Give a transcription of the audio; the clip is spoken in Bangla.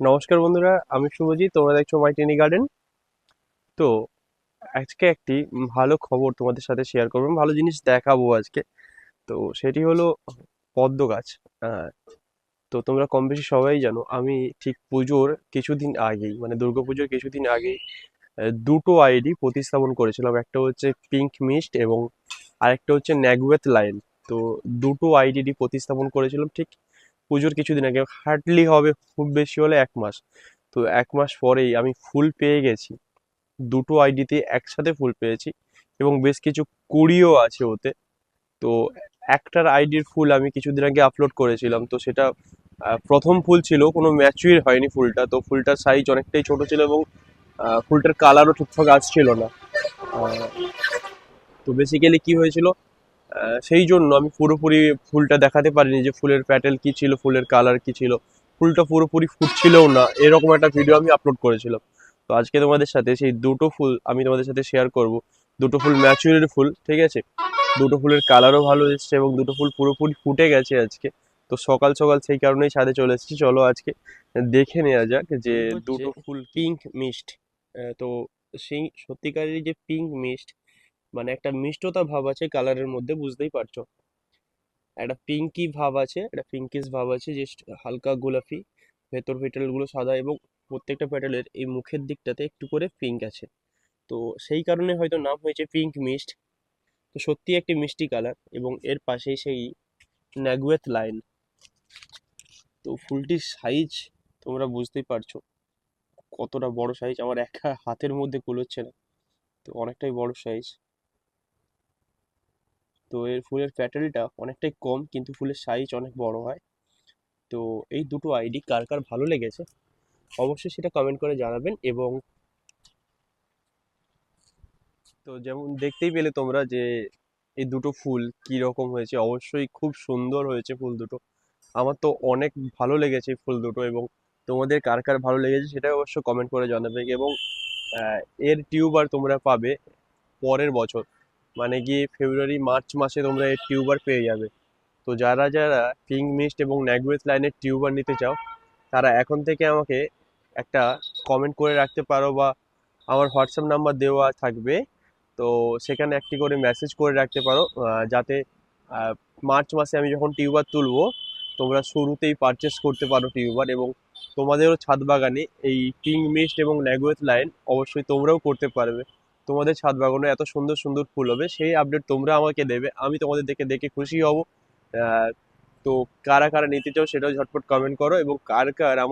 নমস্কার বন্ধুরা, আমি শুভজিৎ। তোমরা দেখছো মাই টেনি গার্ডেন। তো আজকে একটি ভালো খবর তোমাদের সাথে শেয়ার করবো, ভালো জিনিস দেখাবো আজকে। তো সেটি হলো পদ্ম গাছ। আহ, তো তোমরা কম বেশি সবাই জানো, আমি ঠিক পুজোর কিছুদিন আগেই, মানে দুর্গাপুজোর কিছুদিন আগেই দুটো আইডি প্রতিস্থাপন করেছিলাম। একটা হচ্ছে পিঙ্ক মিস্ট এবং আরেকটা হচ্ছে ন্যাগুয়েথ লাইন। তো দুটো আইডি প্রতিস্থাপন করেছিলাম ঠিক পুজোর কিছুদিন আগে, হার্ডলি হবে খুব বেশি হলে 1 মাস। তো 1 মাস পরেই আমি ফুল পেয়ে গেছি, দুটো আইডিতে একসাথে ফুল পেয়েছি এবং বেশ কিছু কুড়িও আছে ওতে। তো একটার আইডির ফুল আমি কিছুদিন আগে আপলোড করেছিলাম, তো সেটা প্রথম ফুল ছিল, কোনো ম্যাচুয়ার হয়নি ফুলটা। তো ফুলটার সাইজ অনেকটাই ছোট ছিল এবং ফুলটার কালারও ঠিকঠাক আসছিল না। আহ, তো বেসিক্যালি কি হয়েছিল, সেই জন্য আমি পুরোপুরি ফুলটা দেখাতে পারিনি যে ফুলের প্যাটেল কি ছিল, ফুলের কালার কি ছিল। ফুলটা পুরোপুরি ফুটছিলও না, এরকম একটা ভিডিও আমি আপলোড করেছিলাম। তো আজকে তোমাদের সাথে সেই দুটো ফুল আমি তোমাদের সাথে শেয়ার করব। দুটো ফুল ম্যাচুরিটি ফুল, ঠিক আছে। দুটো ফুলের কালারও ভালো এসেছে এবং দুটো ফুল পুরোপুরি ফুটে গেছে আজকে। তো সকাল সকাল সেই কারণেই ছাদে চলে এসেছি। চলো আজকে দেখে নেওয়া যাক যে দুটো ফুল পিঙ্ক মিস্ট। তো সেই সত্যিকারেরই যে পিঙ্ক মিস্ট, মানে একটা মিষ্টতা ভাব আছে কালারের মধ্যে, বুঝতেই পারছো। একটা পিঙ্কি ভাব আছে, একটা পিঙ্কিশ ভাব আছে, যে হালকা গোলাপি। ভেতর পেটাল গুলো সাদা এবং প্রত্যেকটা পেটালের এই মুখের দিকটাতে একটু করে পিঙ্ক আছে। তো সেই কারণে হয়তো নাম হয়েছে পিঙ্ক মিস্ট। তো সত্যি একটি মিষ্টি কালার এবং এর পাশেই সেই ন্যাগুয়েথ লাইন। তো ফুলটির সাইজ তোমরা বুঝতেই পারছো কতটা বড় সাইজ, আমার একা হাতের মধ্যে কুলোচ্ছে না। তো অনেকটাই বড় সাইজ। তো এর ফুলের প্যাটেলটা অনেকটাই কম কিন্তু ফুলের সাইজ অনেক বড় হয়। তো এই দুটো আইডি কার কার ভালো লেগেছে অবশ্যই সেটা কমেন্ট করে জানাবেন। এবং তো যেমন দেখতেই পেলে তোমরা যে এই দুটো ফুল কি রকম হয়েছে, অবশ্যই খুব সুন্দর হয়েছে ফুল দুটো। আমার তো অনেক ভালো লেগেছে এই ফুল দুটো, এবং তোমাদের কার কার ভালো লেগেছে সেটা অবশ্যই কমেন্ট করে জানাবে। এবং আহ, এর টিউবার তোমরা পাবে পরের বছর, মানে গিয়ে ফেব্রুয়ারি মার্চ মাসে তোমরা এর টিউবার পেয়ে যাবে। তো যারা যারা পিঙ্ক মিস্ট এবং ন্যাগওয়েথ লাইনের টিউবার নিতে চাও, তারা এখন থেকে আমাকে একটা কমেন্ট করে রাখতে পারো, বা আমার হোয়াটসঅ্যাপ নাম্বার দেওয়া থাকবে। তো সেখানে একটি করে মেসেজ করে রাখতে পারো, যাতে আহ, মার্চ মাসে আমি যখন টিউবার তুলবো তোমরা শুরুতেই পারচেস করতে পারো টিউবার। এবং তোমাদেরও ছাদ বাগানে এই পিঙ্ক মিস্ট এবং ন্যাগওয়েথ লাইন অবশ্যই তোমরাও করতে পারবে। তোমাদের ছাদ বাগানে এত সুন্দর সুন্দর ফুল হবে, সেই আপডেট তোমরা আমাকে দেবে, আমি তোমাদের দেখে দেখে খুশি হব। আহ, তো কারা কারা নিতে চাও সেটাও ঝটপট কমেন্ট করো, এবং কার কার